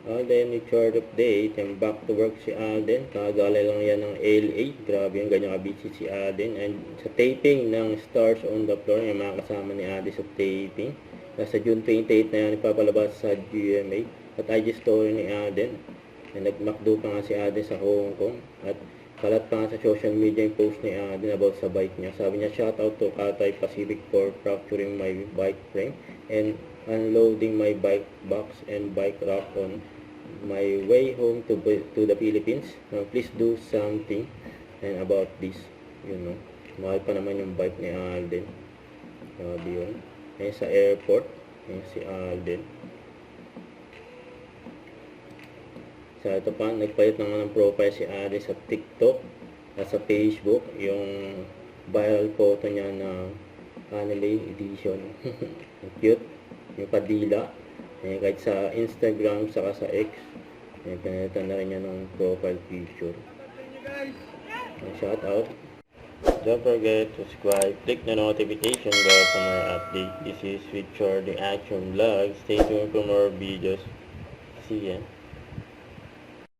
Alden, with short update, and back to work si Alden. Kagala lang yan ng LA. Grabe yung ganyan ka-busy si Alden. And sa taping ng Stars on the Floor, yung mga kasama ni Alden sa taping. Nasa June 28 na yan, ipapalabas sa GMA. At IG story ni Alden. And nagmakdo pa nga si Alden sa Hong Kong. At kalat pa nga sa social media yung post ni Alden about sa bike niya. Sabi niya, shout out to Cathay Pacific for fracturing my bike frame and unloading my bike box and bike rack on my way home to the Philippines. Please do something and about this, mahal pa naman yung bike ni Alden. Sabi yun. Ngayon sa airport, ngayon si Alden. Sa ito pa, nagpalit naman ng profile si Alden sa TikTok at sa Facebook, yung viral photo niya na anime edition. Cute, yung padila. Kahit sa Instagram, saka sa X, pinalitan na rin niya ng profile picture. Shout out. Don't forget to subscribe, click the notification bell for more update. This is Richard the Action Vlog. Stay tuned for more videos. See ya.